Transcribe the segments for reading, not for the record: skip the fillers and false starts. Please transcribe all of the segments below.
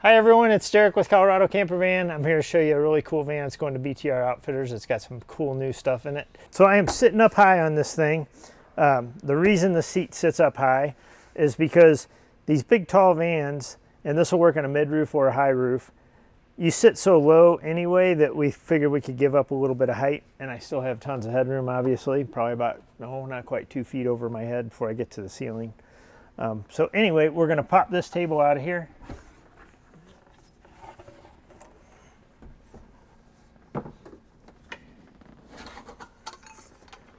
Hi everyone, it's Derek with Colorado Camper Van. I'm here to show you a really cool van. It's going to BTR Outfitters. It's got some cool new stuff in it. So I am sitting up high on this thing. The reason the seat sits up high is because these big tall vans, and this will work on a mid roof or a high roof, you sit so low anyway that we figured we could give up a little bit of height, and I still have tons of headroom, obviously, probably about, no, not quite 2 feet over my head before I get to the ceiling. So anyway, we're gonna pop this table out of here.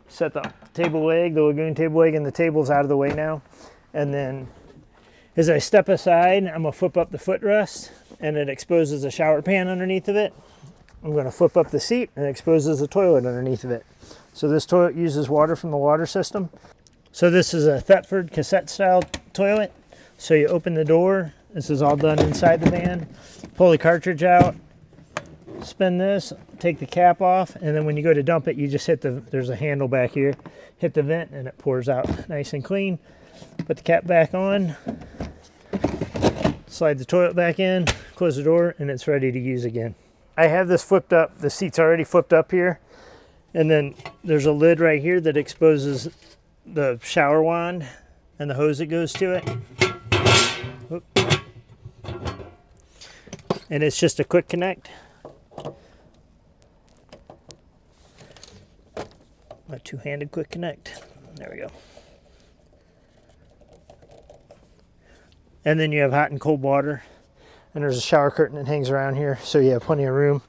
Set the table leg, the lagoon table leg, and the table's out of the way now. And then as I step aside, I'm gonna flip up the footrest and it exposes a shower pan underneath of it. I'm gonna flip up the seat and it exposes the toilet underneath of it. So this toilet uses water from the water system. So this is a Thetford cassette style toilet. So you open the door, this is all done inside the van, pull the cartridge out, spin this, take the cap off, and then when you go to dump it, you just hit there's a handle back here, hit the vent and it pours out nice and clean. Put the cap back on, slide the toilet back in, close the door, and it's ready to use again. I have this flipped up, the seat's already flipped up here, and then there's a lid right here that exposes the shower wand and the hose that goes to it. Oop. And it's just a quick connect. A two-handed quick connect. There we go. And then you have hot and cold water. And there's a shower curtain that hangs around here, so you have plenty of room.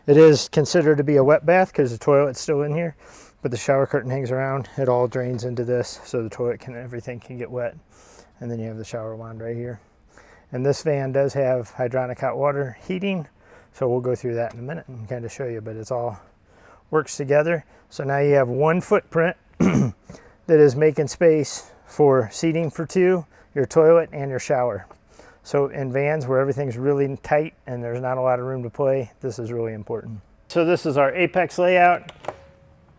It is considered to be a wet bath because the toilet's still in here, but the shower curtain hangs around. It all drains into this, so the toilet everything can get wet. And then you have the shower wand right here. And this van does have hydronic hot water heating, so we'll go through that in a minute and kind of show you, but it's all works together. So now you have one footprint that is making space for seating for two, your toilet, and your shower. So in vans where everything's really tight and there's not a lot of room to play, this is really important. So this is our Apex layout.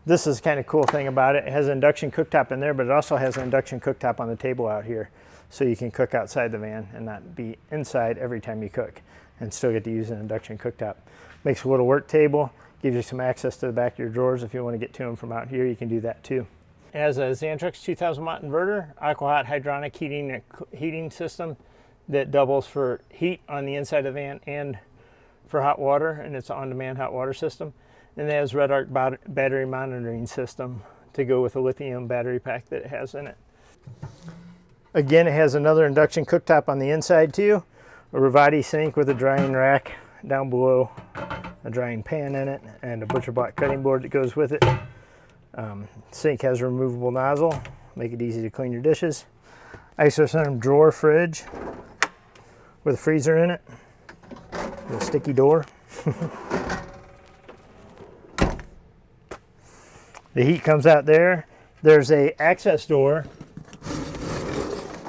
This is kind of cool thing about it. It has an induction cooktop in there, but it also has an induction cooktop on the table out here. So you can cook outside the van and not be inside every time you cook and still get to use an induction cooktop. Makes a little work table. Gives you some access to the back of your drawers. If you want to get to them from out here, you can do that too. It has a Xantrex 2000 watt inverter, aqua hot hydronic heating system that doubles for heat on the inside of the van and for hot water, and it's an on-demand hot water system. And it has Red Arc battery monitoring system to go with the lithium battery pack that it has in it. Again, it has another induction cooktop on the inside too, a Rivati sink with a drying rack down below, a drying pan in it, and a butcher block cutting board that goes with it. Sink has a removable nozzle, make it easy to clean your dishes. Isocenter drawer fridge with a freezer in it, with a sticky door. The heat comes out there. There's a access door.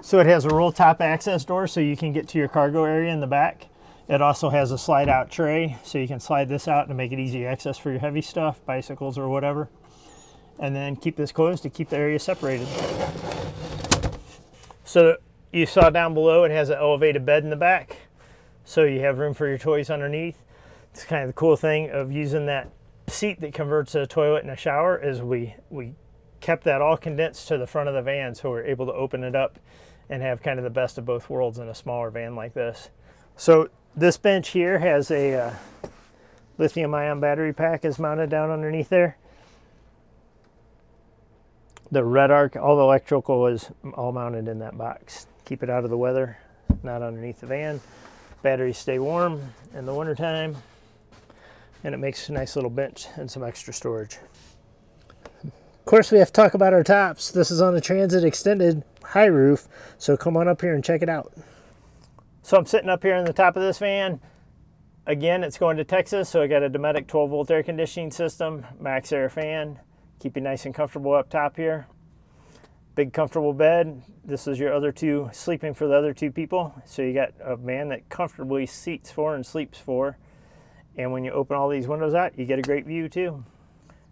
So it has a roll top access door so you can get to your cargo area in the back. It also has a slide out tray, so you can slide this out to make it easy access for your heavy stuff, bicycles or whatever. And then keep this closed to keep the area separated. So you saw down below it has an elevated bed in the back, so you have room for your toys underneath. It's kind of the cool thing of using that seat that converts a toilet and a shower is we kept that all condensed to the front of the van, so we're able to open it up and have kind of the best of both worlds in a smaller van like this. So this bench here has a lithium ion battery pack is mounted down underneath there. The Red Arc, all the electrical is all mounted in that box. Keep it out of the weather, not underneath the van. Batteries stay warm in the wintertime, and it makes a nice little bench and some extra storage. Of course, we have to talk about our tops. This is on the Transit Extended high roof, so come on up here and check it out. So I'm sitting up here on the top of this van. Again, it's going to Texas, so I got a Dometic 12 volt air conditioning system, max air fan, keep you nice and comfortable up top here. Big comfortable bed. This is your other two, sleeping for the other two people. So you got a van that comfortably seats for and sleeps for. And when you open all these windows out, you get a great view too.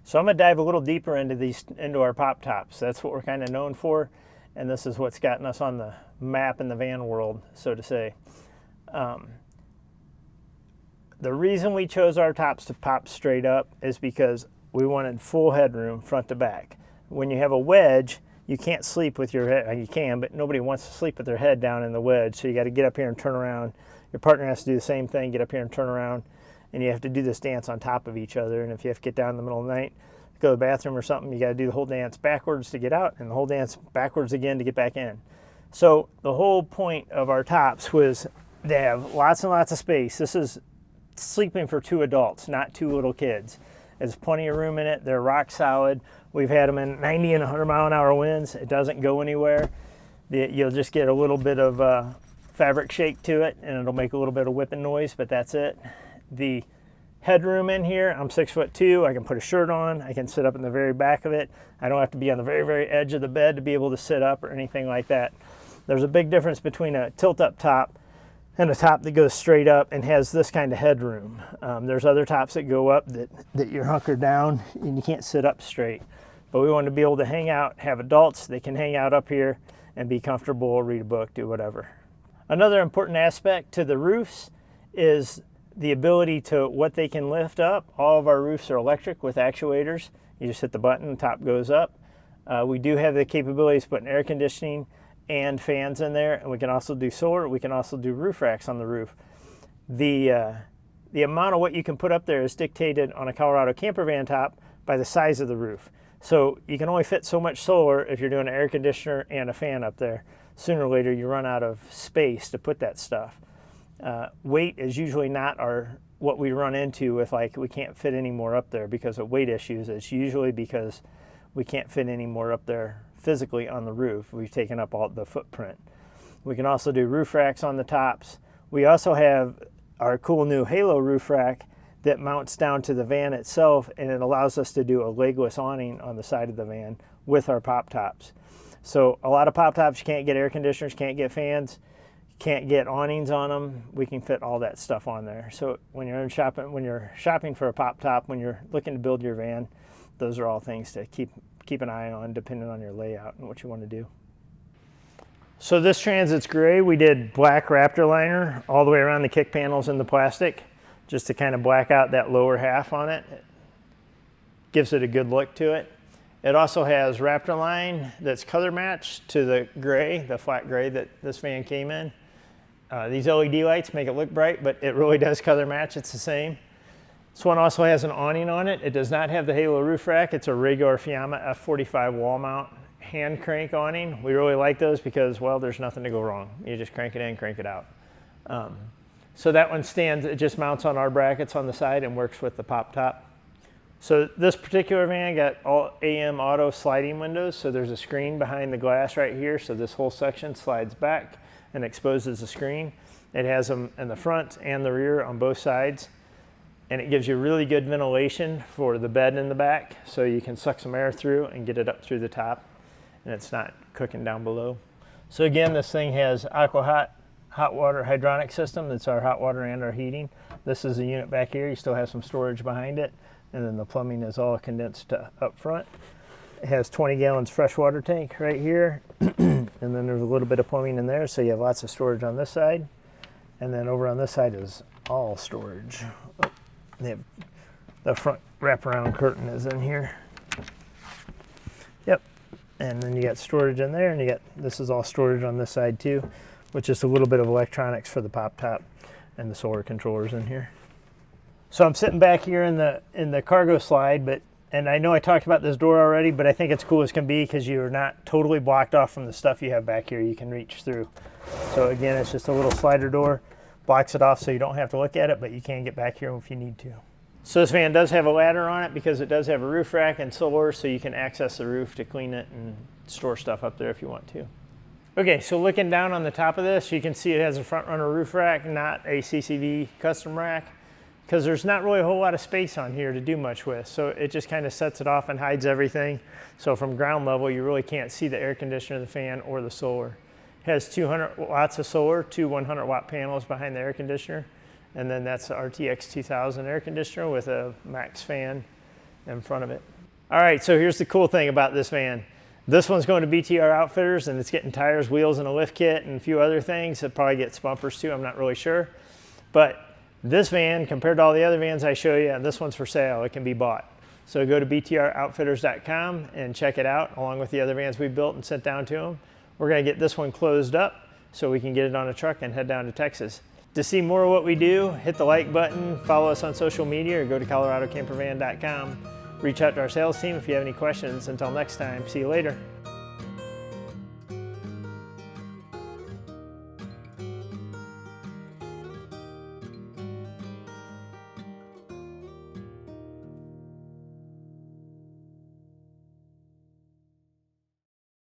So I'm gonna dive a little deeper into our pop tops. That's what we're kind of known for. And this is what's gotten us on the map in the van world, so to say. The reason we chose our tops to pop straight up is because we wanted full headroom front to back. When you have a wedge, you can't sleep with your head. You can, but nobody wants to sleep with their head down in the wedge. So you got to get up here and turn around. Your partner has to do the same thing, get up here and turn around. And you have to do this dance on top of each other. And if you have to get down in the middle of the night, go to the bathroom or something, you got to do the whole dance backwards to get out and the whole dance backwards again to get back in. So the whole point of our tops was they have lots and lots of space. This is sleeping for 2 adults, not 2 little kids. There's plenty of room in it. They're rock solid. We've had them in 90 and 100 mile an hour winds. It doesn't go anywhere. You'll just get a little bit of fabric shake to it, and it'll make a little bit of whipping noise, but that's it. The headroom in here, I'm 6'2". I can put a shirt on. I can sit up in the very back of it. I don't have to be on the very, very edge of the bed to be able to sit up or anything like that. There's a big difference between a tilt-up top and a top that goes straight up and has this kind of headroom. There's other tops that go up that you're hunkered down and you can't sit up straight. But we want to be able to hang out, have adults, they can hang out up here and be comfortable, read a book, do whatever. Another important aspect to the roofs is the ability to what they can lift up. All of our roofs are electric with actuators. You just hit the button, the top goes up. We do have the capabilities to put air conditioning and fans in there, and we can also do solar. We can also do roof racks on the roof. The amount of what you can put up there is dictated on a Colorado camper van top by the size of the roof. So you can only fit so much solar if you're doing an air conditioner and a fan up there. Sooner or later you run out of space to put that stuff. Weight is usually not what we run into with, like, we can't fit any more up there because of weight issues. It's usually because we can't fit any more up there physically on the roof. We've taken up all the footprint. We can also do roof racks on the tops. We also have our cool new Halo roof rack that mounts down to the van itself, and it allows us to do a legless awning on the side of the van with our pop tops. So a lot of pop tops, you can't get air conditioners, can't get fans, can't get awnings on them. We can fit all that stuff on there. So when you're shopping for a pop top, when you're looking to build your van, those are all things to keep an eye on depending on your layout and what you want to do. So this Transit's gray. We did black Raptor liner all the way around the kick panels and the plastic, just to kind of black out that lower half on it. It gives it a good look to it. It also has Raptor line that's color matched to the gray, the flat gray that this van came in. These LED lights make it look bright, but it really does color match. It's the same. This one also has an awning on it. It does not have the Halo roof rack. It's a regular Fiamma F45 wall mount hand crank awning. We really like those because, well, there's nothing to go wrong. You just crank it in, crank it out. So that one stands, it just mounts on our brackets on the side and works with the pop top. So this particular van got all AM auto sliding windows. So there's a screen behind the glass right here. So this whole section slides back and exposes the screen. It has them in the front and the rear on both sides. And it gives you really good ventilation for the bed in the back. So you can suck some air through and get it up through the top. And it's not cooking down below. So again, this thing has AquaHot hot water hydronic system. That's our hot water and our heating. This is the unit back here. You still have some storage behind it. And then the plumbing is all condensed up front. It has 20 gallons freshwater tank right here. And then there's a little bit of plumbing in there. So you have lots of storage on this side. And then over on this side is all storage. They have the front wraparound curtain is in here. Yep. And then you got storage in there, and you got, this is all storage on this side too, with just a little bit of electronics for the pop top and the solar controllers in here. So I'm sitting back here in the cargo slide, and I know I talked about this door already, but I think it's cool as can be because you're not totally blocked off from the stuff you have back here. You can reach through. So again, it's just a little slider door, blocks it off so you don't have to look at it, but you can get back here if you need to. So this van does have a ladder on it because it does have a roof rack and solar, so you can access the roof to clean it and store stuff up there if you want to. Okay, so looking down on the top of this, you can see it has a front runner roof rack, not a CCV custom rack, because there's not really a whole lot of space on here to do much with. So it just kind of sets it off and hides everything. So from ground level, you really can't see the air conditioner, the fan, or the solar. It has 200 watts of solar, two 100 watt panels behind the air conditioner. And then that's the RTX 2000 air conditioner with a max fan in front of it. All right, so here's the cool thing about this van. This one's going to BTR Outfitters, and it's getting tires, wheels, and a lift kit, and a few other things. It probably gets bumpers too, I'm not really sure. But This van, compared to all the other vans I show you, this one's for sale. It can be bought. So go to BTROutfitters.com and check it out, along with the other vans we built and sent down to them. We're going to get this one closed up so we can get it on a truck and head down to Texas. To see more of what we do, hit the like button, follow us on social media, or go to ColoradoCamperVan.com. Reach out to our sales team if you have any questions. Until next time, see you later.